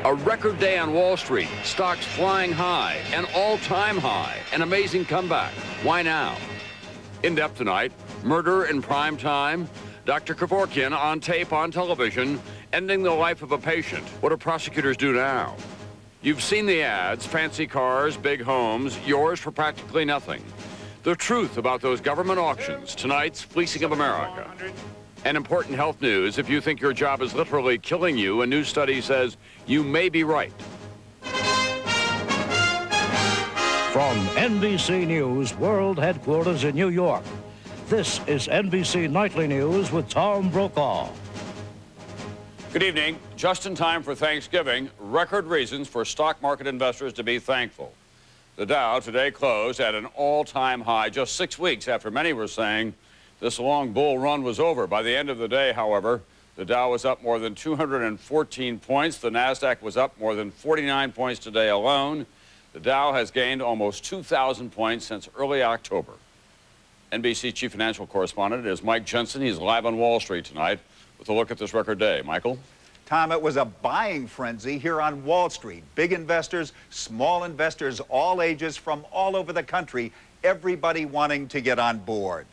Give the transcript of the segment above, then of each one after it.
A record day on Wall Street, stocks flying high, an all-time high, an amazing comeback. Why now? In depth tonight, murder in prime time, Dr. Kevorkian on tape on television, ending the life of a patient. What do prosecutors do now? You've seen the ads, fancy cars, big homes, yours for practically nothing. The truth about those government auctions, tonight's fleecing of America. And important health news, if you think your job is literally killing you, a new study says you may be right. From NBC News World Headquarters in New York, this is NBC Nightly News with Tom Brokaw. Good evening. Just in time for Thanksgiving, record reasons for stock market investors to be thankful. The Dow today closed at an all-time high just 6 weeks after many were saying this long bull run was over. By the end of the day, however, the Dow was up more than 214 points. The NASDAQ was up more than 49 points today alone. The Dow has gained almost 2,000 points since early October. NBC chief financial correspondent is Mike Jensen. He's live on Wall Street tonight with a look at this record day. Michael? Tom, it was a buying frenzy here on Wall Street. Big investors, small investors, all ages from all over the country, everybody wanting to get on board.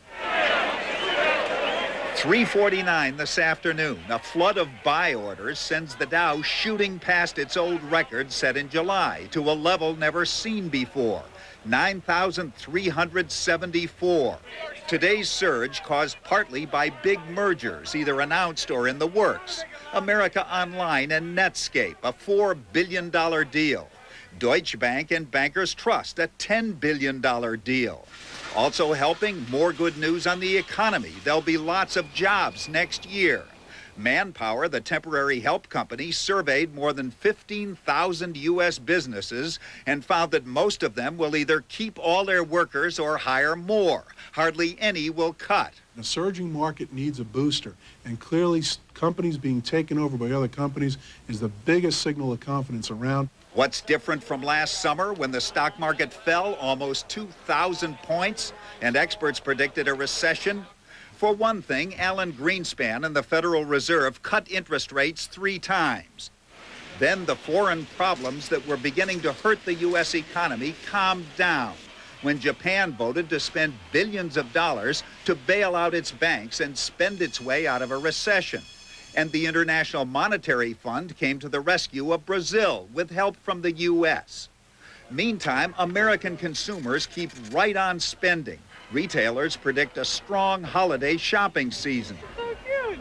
3:49 this afternoon. A flood of buy orders sends the Dow shooting past its old record set in July to a level never seen before, 9,374. Today's surge caused partly by big mergers, either announced or in the works. America Online and Netscape, a $4 billion deal. Deutsche Bank and Bankers Trust, a $10 billion deal. Also helping, more good news on the economy. There'll be lots of jobs next year. Manpower, the temporary help company, surveyed more than 15,000 U.S. businesses and found that most of them will either keep all their workers or hire more. Hardly any will cut. A surging market needs a booster, and clearly companies being taken over by other companies is the biggest signal of confidence around. What's different from last summer when the stock market fell almost 2,000 points and experts predicted a recession? For one thing, Alan Greenspan and the Federal Reserve cut interest rates 3 times. Then the foreign problems that were beginning to hurt the U.S. economy calmed down when Japan voted to spend billions of dollars to bail out its banks and spend its way out of a recession. And the International Monetary Fund came to the rescue of Brazil with help from the U.S. Meantime, American consumers keep right on spending. Retailers predict a strong holiday shopping season.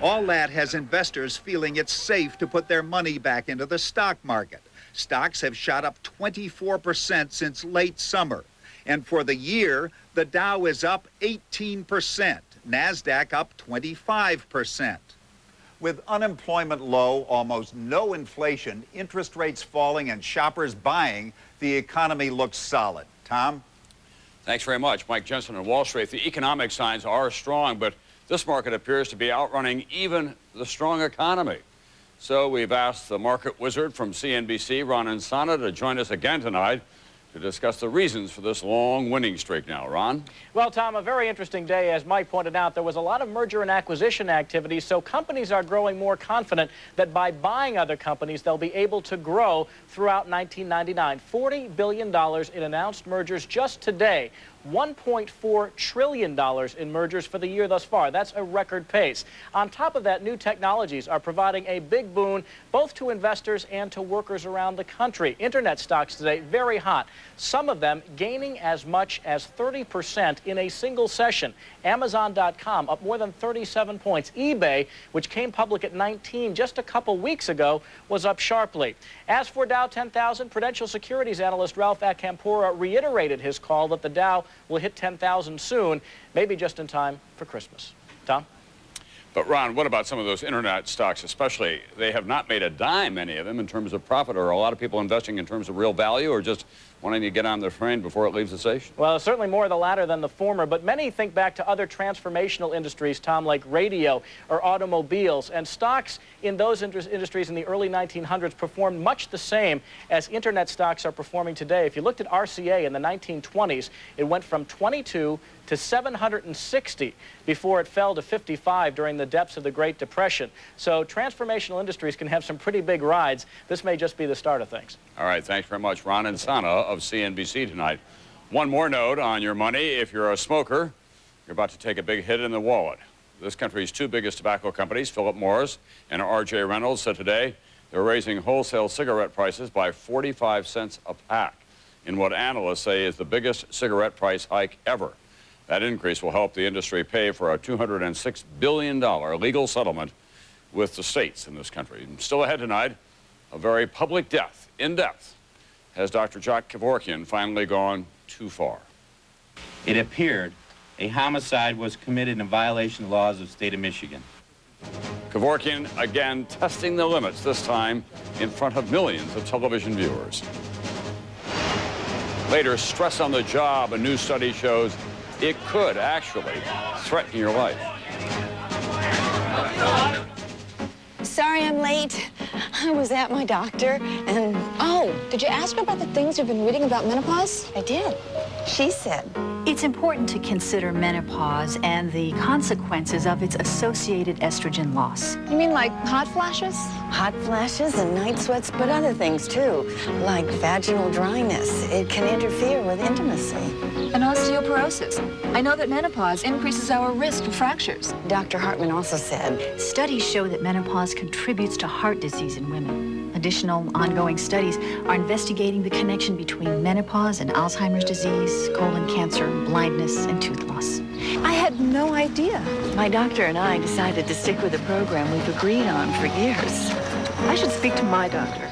All that has investors feeling it's safe to put their money back into the stock market. Stocks have shot up 24% since late summer. And for the year, the Dow is up 18%, NASDAQ up 25%. With unemployment low, almost no inflation, interest rates falling, and shoppers buying, the economy looks solid. Tom? Thanks very much. Mike Jensen on Wall Street. The economic signs are strong, but this market appears to be outrunning even the strong economy. So we've asked the market wizard from CNBC, Ron Insana, to join us again tonight to discuss the reasons for this long winning streak now. Ron? Well, Tom, a very interesting day. As Mike pointed out, there was a lot of merger and acquisition activity, so companies are growing more confident that by buying other companies, they'll be able to grow throughout 1999. $40 billion in announced mergers just today. $1.4 trillion in mergers for the year thus far. That's a record pace. On top of that, new technologies are providing a big boon both to investors and to workers around the country. Internet stocks today very hot, some of them gaining as much as 30% in a single session. Amazon.com up more than 37 points. eBay, which came public at 19 just a couple weeks ago, was up sharply. As for Dow 10,000, Prudential Securities analyst Ralph Acampora reiterated his call that the Dow will hit 10,000 soon, maybe just in time for Christmas. Tom? But Ron, what about some of those internet stocks especially? They have not made a dime, many of them, in terms of profit. Are a lot of people investing in terms of real value or just wanting to get on the train before it leaves the station? Well, certainly more of the latter than the former, but many think back to other transformational industries, Tom, like radio or automobiles, and stocks in those industries in the early 1900s performed much the same as internet stocks are performing today. If you looked at RCA in the 1920s, it went from 22 to 760 before it fell to 55 during the depths of the Great Depression. So transformational industries can have some pretty big rides. This may just be the start of things. All right, thanks very much, Ron and Sana of CNBC tonight. One more note on your money. If you're a smoker, you're about to take a big hit in the wallet. This country's two biggest tobacco companies, Philip Morris and R.J. Reynolds, said today they're raising wholesale cigarette prices by 45 cents a pack in what analysts say is the biggest cigarette price hike ever. That increase will help the industry pay for a $206 billion legal settlement with the states in this country. And still ahead tonight, a very public death, in depth. Has Dr. Kevorkian finally gone too far? It appeared a homicide was committed in violation of the laws of the state of Michigan. Kevorkian again testing the limits, this time in front of millions of television viewers. Later, stress on the job. A new study shows it could actually threaten your life. Sorry I'm late. I was at my doctor and... Oh, did you ask her about the things you've been reading about menopause? I did. She said... It's important to consider menopause and the consequences of its associated estrogen loss. You mean like hot flashes? Hot flashes and night sweats, but other things too, like vaginal dryness. It can interfere with intimacy. And osteoporosis. I know that menopause increases our risk for fractures. Dr. Hartman also said... Studies show that menopause contributes to heart disease in women. Additional ongoing studies are investigating the connection between menopause and Alzheimer's disease, colon cancer, blindness, and tooth loss. I had no idea. My doctor and I decided to stick with a program we've agreed on for years. I should speak to my doctor.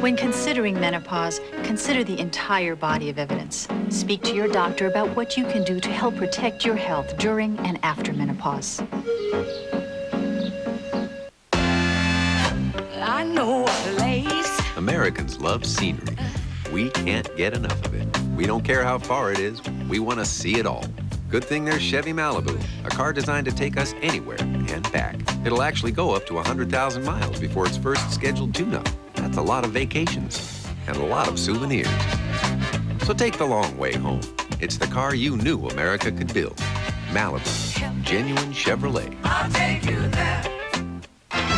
When considering menopause, consider the entire body of evidence. Speak to your doctor about what you can do to help protect your health during and after menopause. I know a place. Americans love scenery. We can't get enough of it. We don't care how far it is. We want to see it all. Good thing there's Chevy Malibu, a car designed to take us anywhere and back. It'll actually go up to 100,000 miles before its first scheduled tune-up. That's a lot of vacations and a lot of souvenirs. So take the long way home. It's the car you knew America could build. Malibu, genuine Chevrolet. I'll take you there.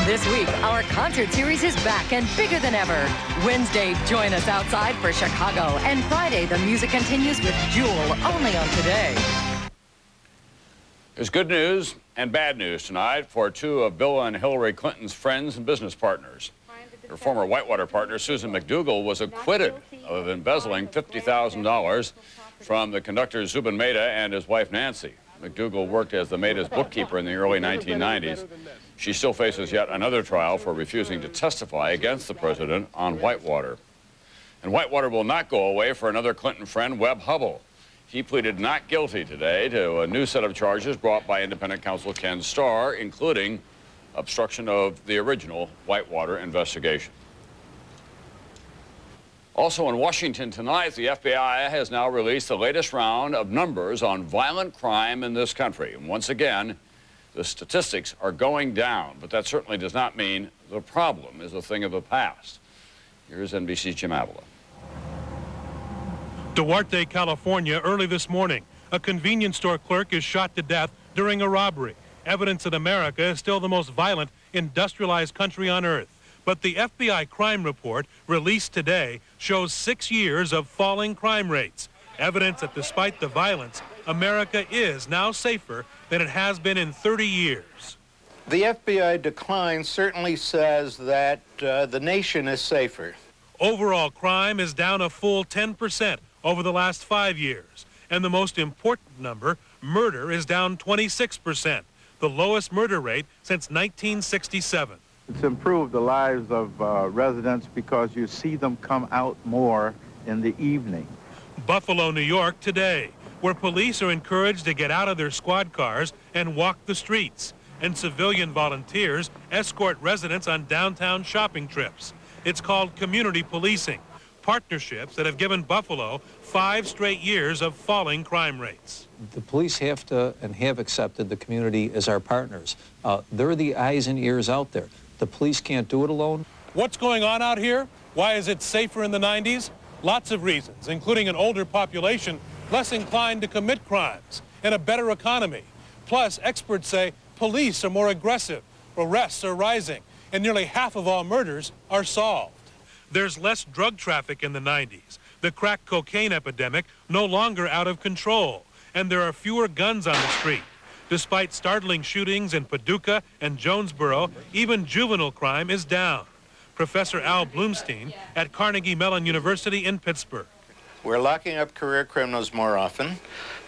This week, our concert series is back and bigger than ever. Wednesday, join us outside for Chicago. And Friday, the music continues with Jewel, only on Today. There's good news and bad news tonight for two of Bill and Hillary Clinton's friends and business partners. Her former Whitewater partner, Susan McDougal, was acquitted of embezzling $50,000 from the conductor Zubin Mehta and his wife Nancy. McDougal worked as the Mehta's bookkeeper in the early 1990s. She still faces yet another trial for refusing to testify against the president on Whitewater. And Whitewater will not go away for another Clinton friend, Webb Hubbell. He pleaded not guilty today to a new set of charges brought by independent counsel Ken Starr, including obstruction of the original Whitewater investigation. Also in Washington tonight, the FBI has now released the latest round of numbers on violent crime in this country. And once again, the statistics are going down, but that certainly does not mean the problem is a thing of the past. Here's NBC's Jim Avila. Duarte, California, early this morning. A convenience store clerk is shot to death during a robbery. Evidence that America is still the most violent, industrialized country on earth. But the FBI crime report released today shows 6 years of falling crime rates. Evidence that despite the violence, America is now safer than it has been in 30 years. The FBI decline certainly says that the nation is safer. Overall crime is down a full 10% over the last 5 years. And the most important number, murder, is down 26%, the lowest murder rate since 1967. It's improved the lives of residents because you see them come out more in the evening. Buffalo, New York today, where police are encouraged to get out of their squad cars and walk the streets, and civilian volunteers escort residents on downtown shopping trips. It's called community policing. partnerships that have given Buffalo 5 straight years of falling crime rates. The police have to and have accepted the community as our partners. They're the eyes and ears out there. The police can't do it alone. What's going on out here? Why is it safer in the 90s? Lots of reasons, including an older population less inclined to commit crimes and a better economy. Plus, experts say police are more aggressive, arrests are rising, and nearly half of all murders are solved. There's less drug traffic in the 90s. The crack cocaine epidemic no longer out of control, and there are fewer guns on the street. Despite startling shootings in Paducah and Jonesboro, even juvenile crime is down. Professor Al Bloomstein at Carnegie Mellon University in Pittsburgh. We're locking up career criminals more often.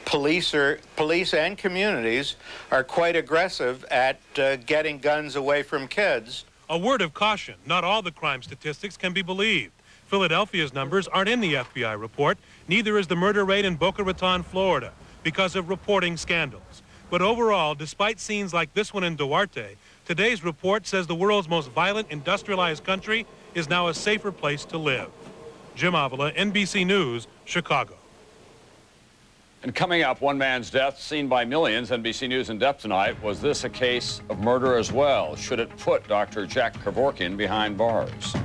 Police and communities are quite aggressive at getting guns away from kids. A word of caution, not all the crime statistics can be believed. Philadelphia's numbers aren't in the FBI report, neither is the murder rate in Boca Raton, Florida, because of reporting scandals. But overall, despite scenes like this one in Duarte, today's report says the world's most violent industrialized country is now a safer place to live. Jim Avila, NBC News, Chicago. And coming up, one man's death seen by millions. NBC News in depth tonight. Was this a case of murder as well? Should it put Dr. Jack Kevorkian behind bars?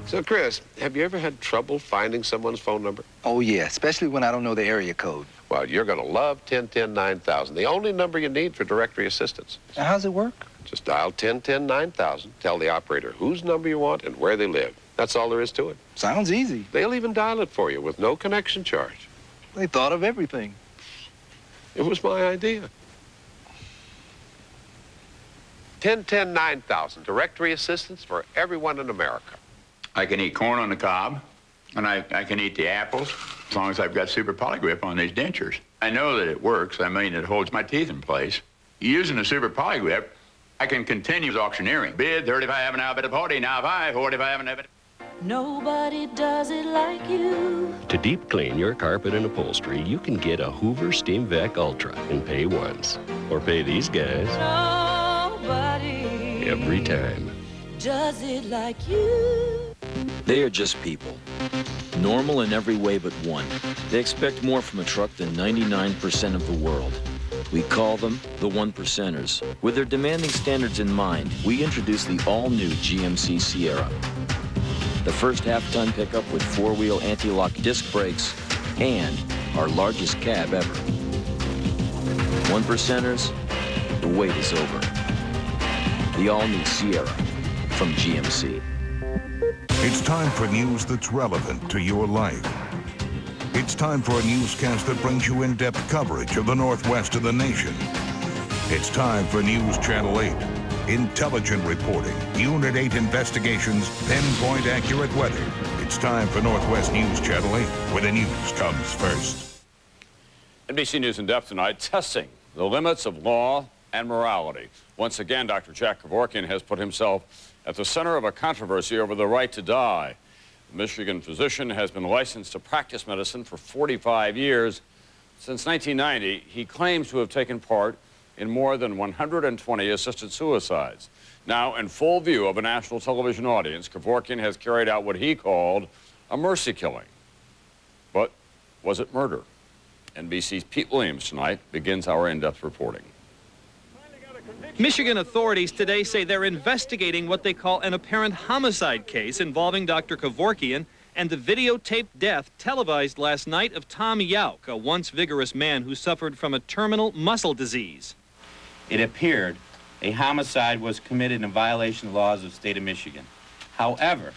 So, Chris, have you ever had trouble finding someone's phone number? Oh, yeah, especially when I don't know the area code. Well, you're going to love 1010-9000, the only number you need for directory assistance. How's it work? Just dial 1010-9000, tell the operator whose number you want and where they live. That's all there is to it. Sounds easy. They'll even dial it for you with no connection charge. They thought of everything. It was my idea. 1010-9000, directory assistance for everyone in America. I can eat corn on the cob, and I can eat the apples, as long as I've got super polygrip on these dentures. I know that it works. I mean, it holds my teeth in place. Using the super polygrip, I can continue auctioneering. Bid 35 and now bid 40, now 5, 45 and now bid. Nobody does it like you. To deep clean your carpet and upholstery, you can get a Hoover Steam Vac Ultra and pay once. Or pay these guys Nobody every time. does it like you. They are just people. Normal in every way but one. They expect more from a truck than 99% of the world. We call them the 1%ers. With their demanding standards in mind, we introduced the all-new GMC Sierra. The first half-ton pickup with 4-wheel anti-lock disc brakes and our largest cab ever. 1%ers, the wait is over. The all-new Sierra from GMC. It's time for news that's relevant to your life. It's time for a newscast that brings you in-depth coverage of the Northwest of the nation. It's time for News Channel 8. Intelligent reporting, Unit 8 investigations, pinpoint accurate weather. It's time for Northwest News Channel 8, where the news comes first. NBC News in depth tonight, testing the limits of law and morality. Once again, Dr. Jack Kevorkian has put himself at the center of a controversy over the right to die. The Michigan physician has been licensed to practice medicine for 45 years. Since 1990, he claims to have taken part in more than 120 assisted suicides. Now, in full view of a national television audience, Kevorkian has carried out what he called a mercy killing. But was it murder? NBC's Pete Williams tonight begins our in-depth reporting. Michigan authorities today say they're investigating what they call an apparent homicide case involving Dr. Kevorkian and the videotaped death televised last night of Tom Yauk, a once vigorous man who suffered from a terminal muscle disease. It appeared a homicide was committed in violation of laws of the state of Michigan. However,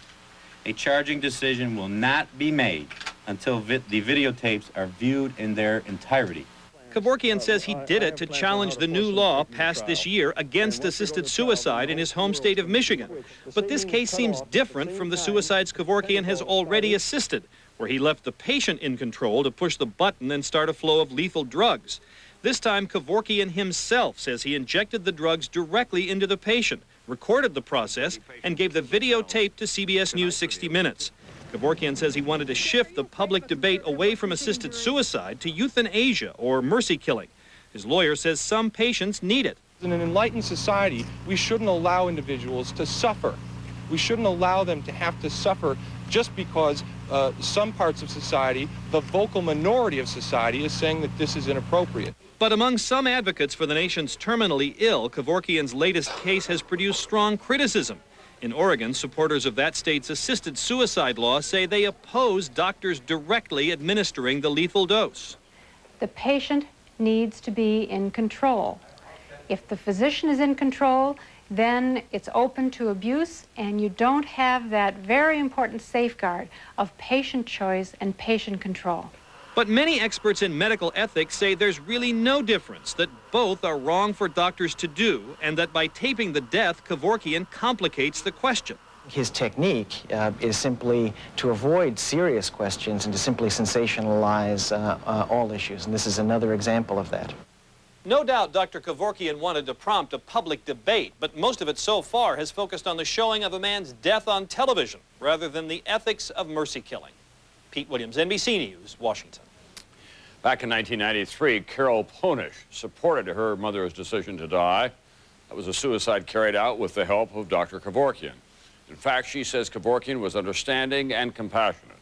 a charging decision will not be made until the videotapes are viewed in their entirety. Kevorkian says he did it to challenge the new law passed this year against assisted suicide in his home state of Michigan. But this case seems different from the suicides Kevorkian has already assisted, where he left the patient in control to push the button and start a flow of lethal drugs. This time, Kevorkian himself says he injected the drugs directly into the patient, recorded the process, and gave the videotape to CBS News 60 Minutes. Kevorkian says he wanted to shift the public debate away from assisted suicide to euthanasia or mercy killing. His lawyer says some patients need it. In an enlightened society, we shouldn't allow individuals to suffer We shouldn't allow them to have to suffer just because some parts of society, the vocal minority of society, is saying that this is inappropriate. But among some advocates for the nation's terminally ill, Kevorkian's latest case has produced strong criticism. In Oregon, supporters of that state's assisted suicide law say they oppose doctors directly administering the lethal dose. The patient needs to be in control. If the physician is in control, then it's open to abuse, and you don't have that very important safeguard of patient choice and patient control. But many experts in medical ethics say there's really no difference, that both are wrong for doctors to do, and that by taping the death, Kevorkian complicates the question. His technique is simply to avoid serious questions and to simply sensationalize all issues, and this is another example of that. No doubt Dr. Kevorkian wanted to prompt a public debate, but most of it so far has focused on the showing of a man's death on television, rather than the ethics of mercy killing. Pete Williams, NBC News, Washington. Back in 1993, Carol Ponish supported her mother's decision to die. That was a suicide carried out with the help of Dr. Kevorkian. In fact, she says Kevorkian was understanding and compassionate.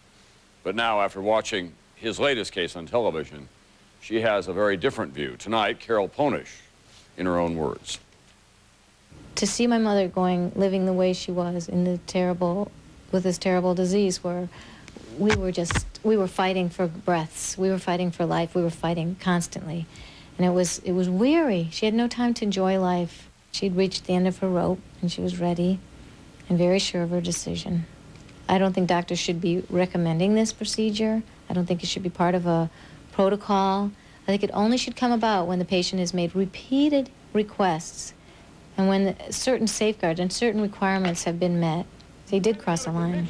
But now, after watching his latest case on television, she has a very different view. Tonight, Carol Ponish, in her own words. To see my mother living the way she was in the with this terrible disease where we were fighting for breaths, we were fighting for life, we were fighting constantly. And it was weary. She had no time to enjoy life. She'd reached the end of her rope, and she was ready and very sure of her decision. I don't think doctors should be recommending this procedure. I don't think it should be part of a protocol. I think it only should come about when the patient has made repeated requests and when certain safeguards and certain requirements have been met. He did cross a line.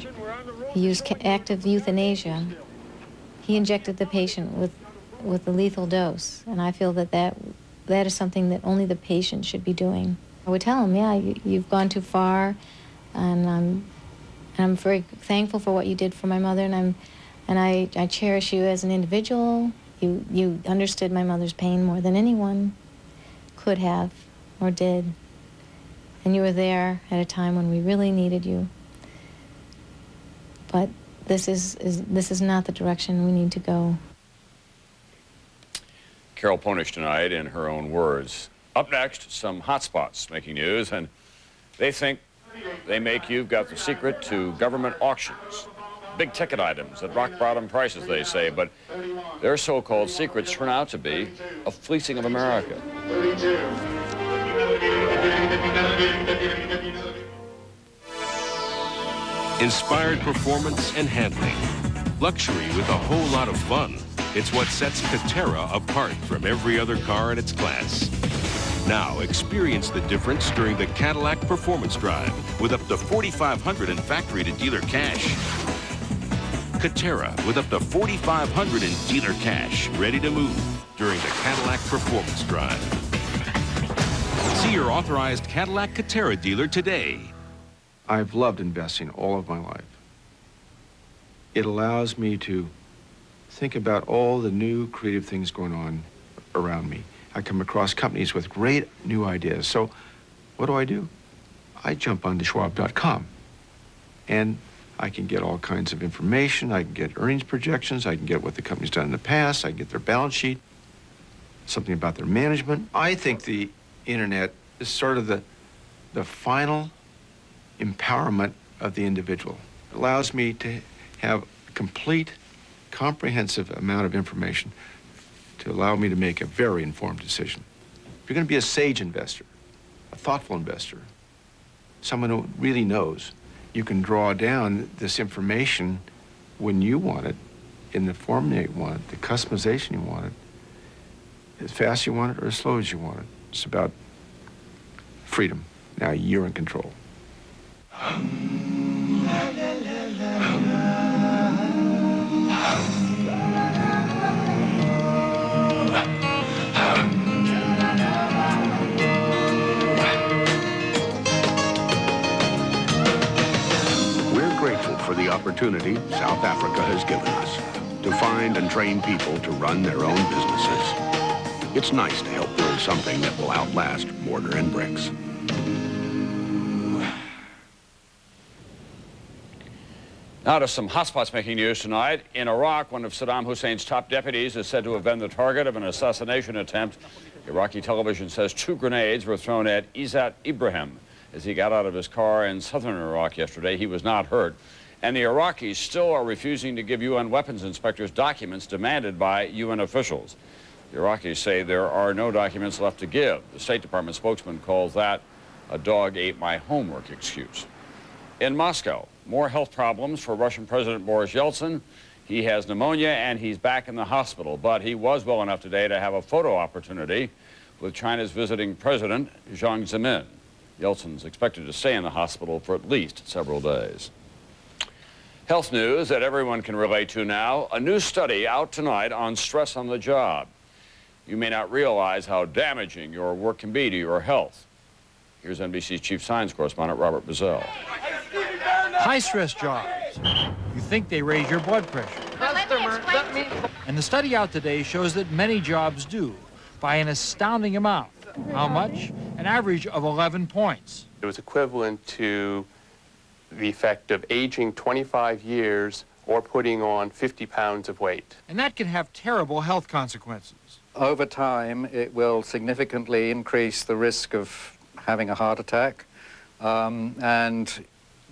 He used active euthanasia. He injected the patient with a lethal dose, and I feel that is something that only the patient should be doing. I would tell him, yeah, you've gone too far, and I'm very thankful for what you did for my mother, and I cherish you as an individual. You understood my mother's pain more than anyone could have or did, and you were there at a time when we really needed you. But this is not the direction we need to go. Carol Ponish tonight in her own words. Up next, some hot spots making news, and they think they make you've got the secret to government auctions. Big ticket items at rock bottom prices, they say, but their so-called secrets turn out to be a fleecing of America. Inspired performance and handling. Luxury with a whole lot of fun. It's what sets Catera apart from every other car in its class. Now experience the difference during the Cadillac Performance Drive with up to $4,500 in factory to dealer cash. Catera with up to $4,500 in dealer cash ready to move during the Cadillac Performance Drive. See your authorized Cadillac Catera dealer today. I've loved investing all of my life. It allows me to think about all the new creative things going on around me. I come across companies with great new ideas. So what do? I jump onto Schwab.com, and I can get all kinds of information. I can get earnings projections. I can get what the company's done in the past. I can get their balance sheet, something about their management. I think the internet is sort of the final empowerment of the individual. It allows me to have a complete, comprehensive amount of information to allow me to make a very informed decision. If you're going to be a sage investor, a thoughtful investor, someone who really knows, you can draw down this information when you want it, in the form that you want it, the customization you want it, as fast as you want it or as slow as you want it. It's about freedom. Now you're in control. We're grateful for the opportunity South Africa has given us to find and train people to run their own businesses. It's nice to help build something that will outlast mortar and bricks. Now to some hotspots making news tonight. In Iraq, one of Saddam Hussein's top deputies is said to have been the target of an assassination attempt. Iraqi television says 2 grenades were thrown at Izzat Ibrahim as he got out of his car in southern Iraq yesterday. He was not hurt. And the Iraqis still are refusing to give UN weapons inspectors documents demanded by UN officials. The Iraqis say there are no documents left to give. The State Department spokesman calls that a dog ate my homework excuse. In Moscow, more health problems for Russian President Boris Yeltsin. He has pneumonia and he's back in the hospital, but he was well enough today to have a photo opportunity with China's visiting president, Jiang Zemin. Yeltsin's expected to stay in the hospital for at least several days. Health news that everyone can relate to now. A new study out tonight on stress on the job. You may not realize how damaging your work can be to your health. Here's NBC's chief science correspondent, Robert Bazell. High-stress jobs. You think they raise your blood pressure. And the study out today shows that many jobs do, by an astounding amount. How much? An average of 11 points. It was equivalent to the effect of aging 25 years or putting on 50 pounds of weight. And that can have terrible health consequences. Over time, it will significantly increase the risk of having a heart attack and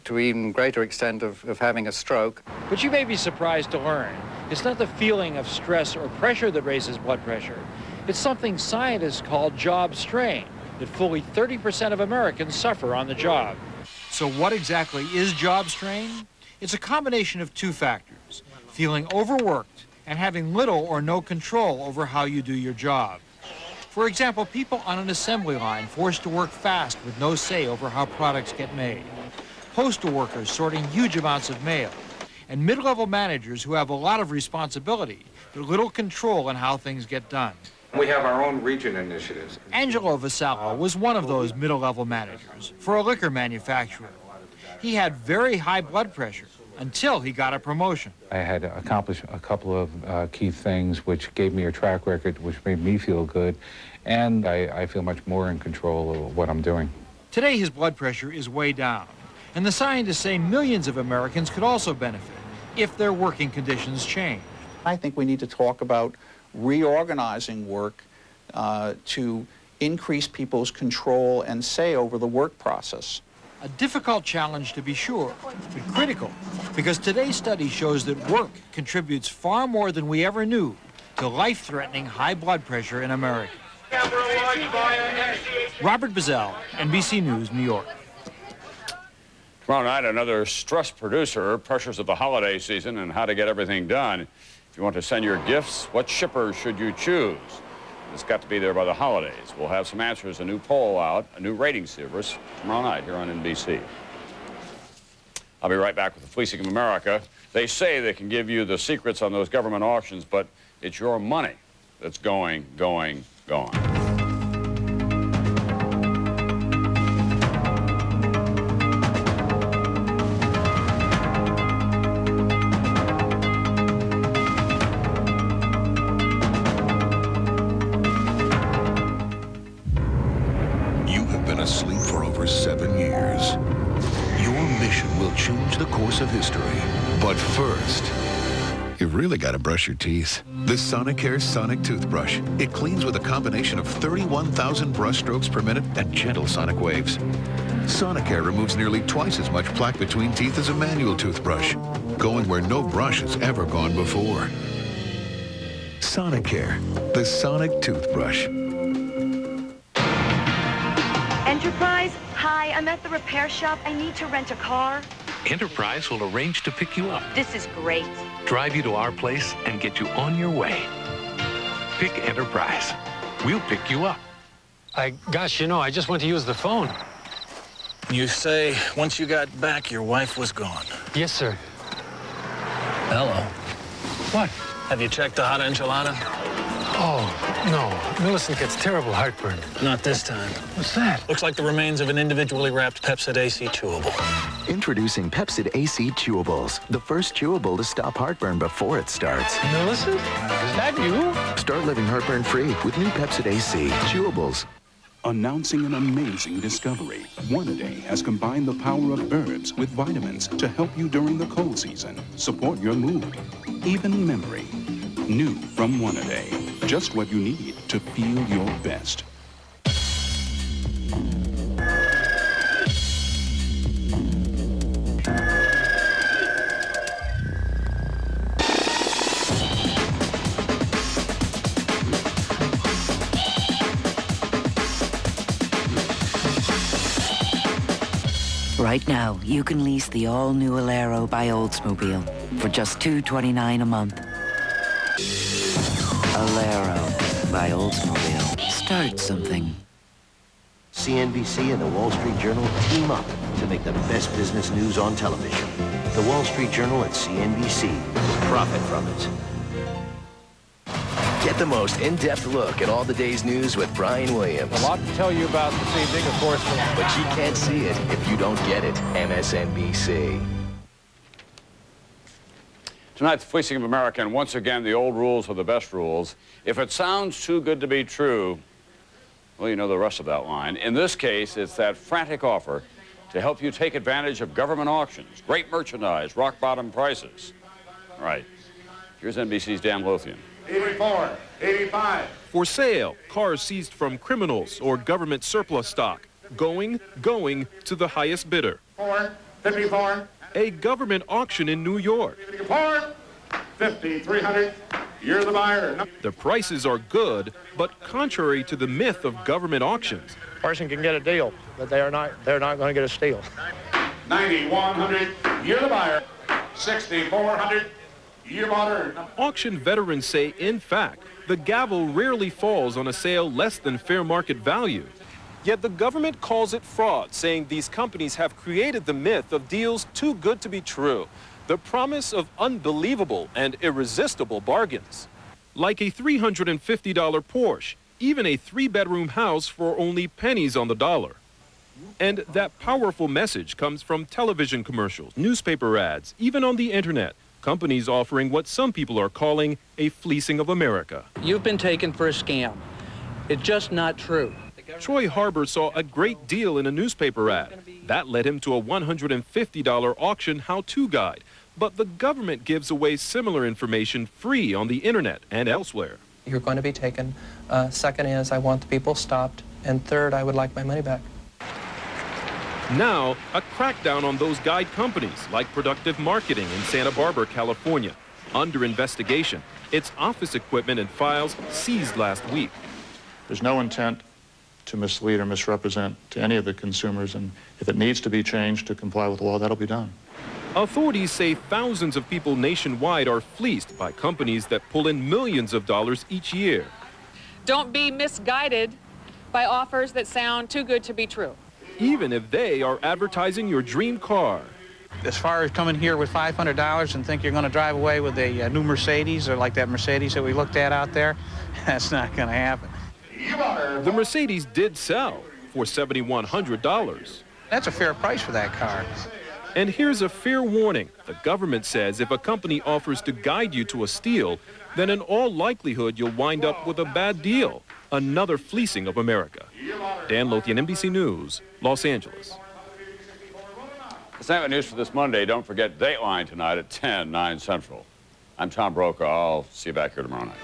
to even greater extent of having a stroke. But you may be surprised to learn it's not the feeling of stress or pressure that raises blood pressure. It's something scientists call job strain, that fully 30% of Americans suffer on the job. So what exactly is job strain? It's a combination of 2 factors, feeling overworked and having little or no control over how you do your job. For example, people on an assembly line forced to work fast with no say over how products get made. Postal workers sorting huge amounts of mail, and mid-level managers who have a lot of responsibility, but little control on how things get done. We have our own region initiatives. Angelo Vassallo was one of those middle-level managers for a liquor manufacturer. He had very high blood pressure until he got a promotion. I had accomplished a couple of key things which gave me a track record which made me feel good, and I feel much more in control of what I'm doing. Today his blood pressure is way down, and the scientists say millions of Americans could also benefit if their working conditions change. I think we need to talk about reorganizing work to increase people's control and say over the work process. A difficult challenge to be sure, but critical, because today's study shows that work contributes far more than we ever knew to life-threatening high blood pressure in America. Robert Bazell, NBC News, New York. Tomorrow night, another stress producer, pressures of the holiday season and how to get everything done. If you want to send your gifts, what shipper should you choose? It's got to be there by the holidays. We'll have some answers, a new poll out, a new rating service tomorrow night here on NBC. I'll be right back with the Fleecing of America. They say they can give you the secrets on those government auctions, but it's your money that's going. Asleep for over 7 years. Your mission will change the course of history. But first, you've really got to brush your teeth. The Sonicare Sonic Toothbrush. It cleans with a combination of 31,000 brush strokes per minute and gentle sonic waves. Sonicare removes nearly twice as much plaque between teeth as a manual toothbrush, going where no brush has ever gone before. Sonicare, the Sonic Toothbrush. Enterprise? Hi, I'm at the repair shop. I need to rent a car. Enterprise will arrange to pick you up, This is great. drive you to our place, and get you on your way. Pick Enterprise. We'll pick you up. Gosh, you know, I just went to use the phone. You say once you got back, your wife was gone. Yes, sir. Hello. What? Have you checked the hot enchilada? Oh, no. Millicent gets terrible heartburn. Not this time. What's that? Looks like the remains of an individually wrapped Pepsid AC chewable. Introducing Pepsid AC Chewables, the first chewable to stop heartburn before it starts. Millicent? Is that you? Start living heartburn-free with new Pepsid AC Chewables. Announcing an amazing discovery. One-A-Day has combined the power of herbs with vitamins to help you during the cold season, support your mood, even memory. New from One-A-Day. Just what you need to feel your best. Right now, you can lease the all-new Alero by Oldsmobile for just $229 a month. Alero by Oldsmobile. Start something. CNBC and the Wall Street Journal team up to make the best business news on television. The Wall Street Journal and CNBC will profit from it. Get the most in-depth look at all the day's news with Brian Williams. A lot to tell you about this evening, of course. But you can't see it if you don't get it. MSNBC. Tonight, the fleecing of America, and once again, the old rules are the best rules. If it sounds too good to be true, well, you know the rest of that line. In this case, it's that frantic offer to help you take advantage of government auctions, great merchandise, rock-bottom prices. All right, here's NBC's Dan Lothian. 84, 85. For sale, cars seized from criminals or government surplus stock. Going to the highest bidder. 54. A government auction in New York. 50, 300. You're the buyer. The prices are good, but contrary to the myth of government auctions. Person can get a deal, but they're not going to get a steal. 90, 100. You're the buyer. 60, 400. You're modern. Auction veterans say, in fact, the gavel rarely falls on a sale less than fair market value. Yet the government calls it fraud, saying these companies have created the myth of deals too good to be true, the promise of unbelievable and irresistible bargains. Like a $350 Porsche, even a 3-bedroom house for only pennies on the dollar. And that powerful message comes from television commercials, newspaper ads, even on the internet. Companies offering what some people are calling a fleecing of America. You've been taken for a scam. It's just not true. Troy Harbor saw a great deal in a newspaper ad. That led him to a $150 auction how-to guide. But the government gives away similar information free on the internet and elsewhere. You're going to be taken. Second is, I want the people stopped. And third, I would like my money back. Now, a crackdown on those guide companies like Productive Marketing in Santa Barbara, California. Under investigation, its office equipment and files seized last week. There's no intent to mislead or misrepresent to any of the consumers, and if it needs to be changed to comply with the law, that'll be done. Authorities say thousands of people nationwide are fleeced by companies that pull in millions of dollars each year. Don't be misguided by offers that sound too good to be true. Even if they are advertising your dream car. As far as coming here with $500 and think you're going to drive away with a new Mercedes, or like that Mercedes that we looked at out there, that's not going to happen. The Mercedes did sell for $7,100. That's a fair price for that car. And here's a fair warning. The government says if a company offers to guide you to a steal, then in all likelihood you'll wind up with a bad deal. Another fleecing of America. Dan Lothian, NBC News, Los Angeles. That's not news for this Monday. Don't forget Dateline tonight at 10, 9 Central. I'm Tom Brokaw. I'll see you back here tomorrow night.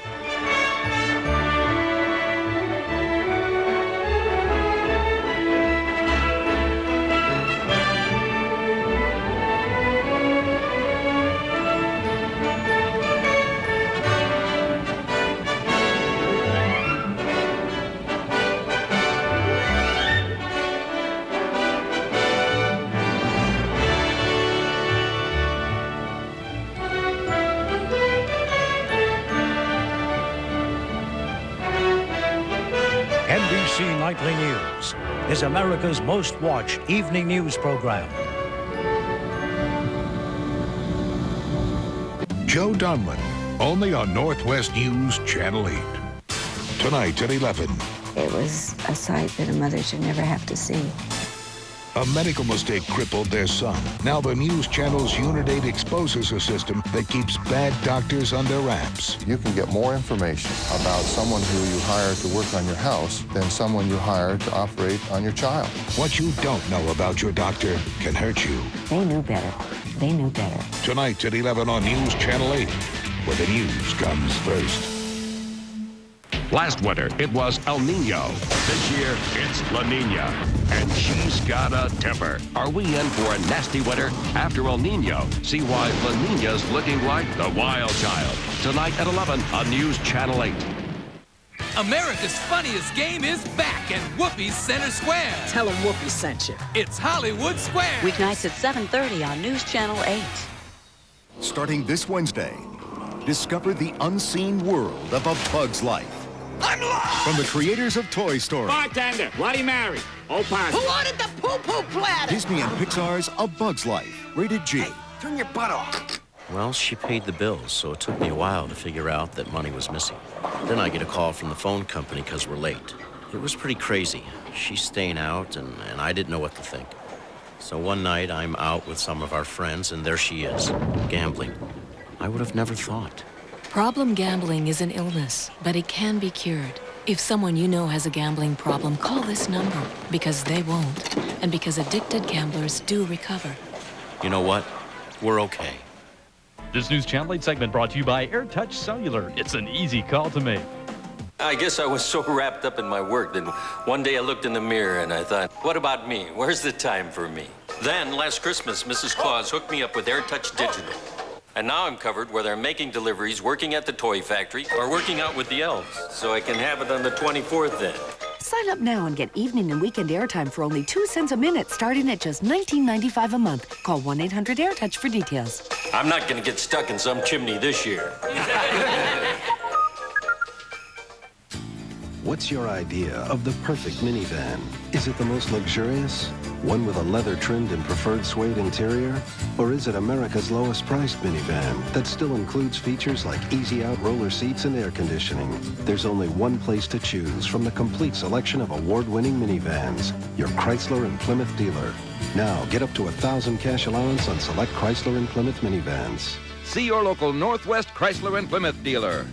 NBC Nightly News is America's most watched evening news program. Joe Donlin, only on Northwest News Channel 8. Tonight at 11. It was a sight that a mother should never have to see. A medical mistake crippled their son. Now the news channel's Unit 8 exposes a system that keeps bad doctors under wraps. You can get more information about someone who you hire to work on your house than someone you hire to operate on your child. What you don't know about your doctor can hurt you. They knew better. They knew better. Tonight at 11 on News Channel 8, where the news comes first. Last winter, it was El Nino. This year, it's La Nina. And she's got a temper. Are we in for a nasty winter? After El Nino, see why La Nina's looking like the wild child. Tonight at 11 on News Channel 8. America's Funniest Game is back at Whoopi's Center Square. Tell them Whoopi sent you. It's Hollywood Square. Weeknights at 7:30 on News Channel 8. Starting this Wednesday, discover the unseen world of A Bug's Life. I'm lost! From the creators of Toy Story. Bartender, Bloody Mary, Old Pie. Who ordered the poo-poo platter? Disney and Pixar's A Bug's Life, rated G. Hey, turn your butt off. Well, she paid the bills, so it took me a while to figure out that money was missing. Then I get a call from the phone company because we're late. It was pretty crazy. She's staying out, and I didn't know what to think. So one night, I'm out with some of our friends, and there she is, gambling. I would have never thought. Problem gambling is an illness, but it can be cured. If someone you know has a gambling problem, call this number, because they won't, and because addicted gamblers do recover. You know what? We're okay. This News Channel 8 segment brought to you by AirTouch Cellular. It's an easy call to make. I guess I was so wrapped up in my work that one day I looked in the mirror and I thought, what about me? Where's the time for me? Then, last Christmas, Mrs. Claus hooked me up with AirTouch Digital. And now I'm covered whether I'm making deliveries, working at the toy factory, or working out with the elves. So I can have it on the 24th then. Sign up now and get evening and weekend airtime for only 2 cents a minute, starting at just $19.95 a month. Call 1-800-AirTouch for details. I'm not going to get stuck in some chimney this year. What's your idea of the perfect minivan? Is it the most luxurious? One with a leather-trimmed and preferred suede interior? Or is it America's lowest-priced minivan that still includes features like easy-out roller seats and air conditioning? There's only one place to choose from the complete selection of award-winning minivans. Your Chrysler and Plymouth dealer. Now, get up to $1,000 cash allowance on select Chrysler and Plymouth minivans. See your local Northwest Chrysler and Plymouth dealer.